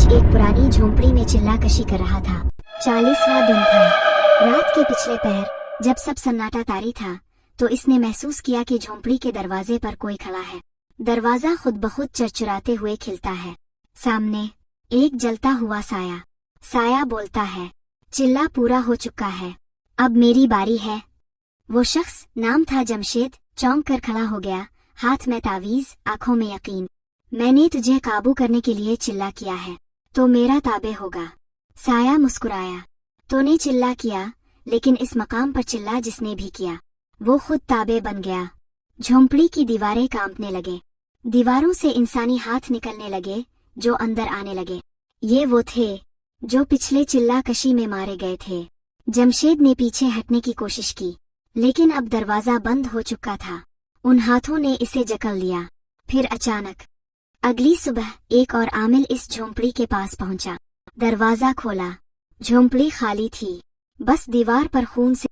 एक पुरानी झोंपड़ी में चिल्ला कशी कर रहा था। 40वां दिन था। रात के पिछले पहर जब सब सन्नाटा तारी था तो इसने महसूस किया कि झोंपड़ी के दरवाजे पर कोई खड़ा है। दरवाजा खुद ब खुद चरचराते हुए खिलता है। सामने एक जलता हुआ साया। साया बोलता है, चिल्ला पूरा हो चुका है, अब मेरी बारी है। वो शख्स, नाम था जमशेद, चौंक कर खड़ा हो गया, हाथ में तावीज, आंखों में यकीन। मैंने तुझे काबू करने के लिए चिल्ला किया है, तो मेरा ताबे होगा। साया मुस्कुराया, तूने चिल्ला किया, लेकिन इस मकाम पर चिल्ला जिसने भी किया वो खुद ताबे बन गया। झोंपड़ी की दीवारें कांपने लगे। दीवारों से इंसानी हाथ निकलने लगे जो अंदर आने लगे। ये वो थे जो पिछले चिल्ला कशी में मारे गए थे। जमशेद ने पीछे हटने की कोशिश की, लेकिन अब दरवाजा बंद हो चुका था। उन हाथों ने इसे जकड़ लिया। फिर अचानक अगली सुबह एक और आमिल इस झोंपड़ी के पास पहुंचा। दरवाजा खोला, झोंपड़ी खाली थी, बस दीवार पर खून से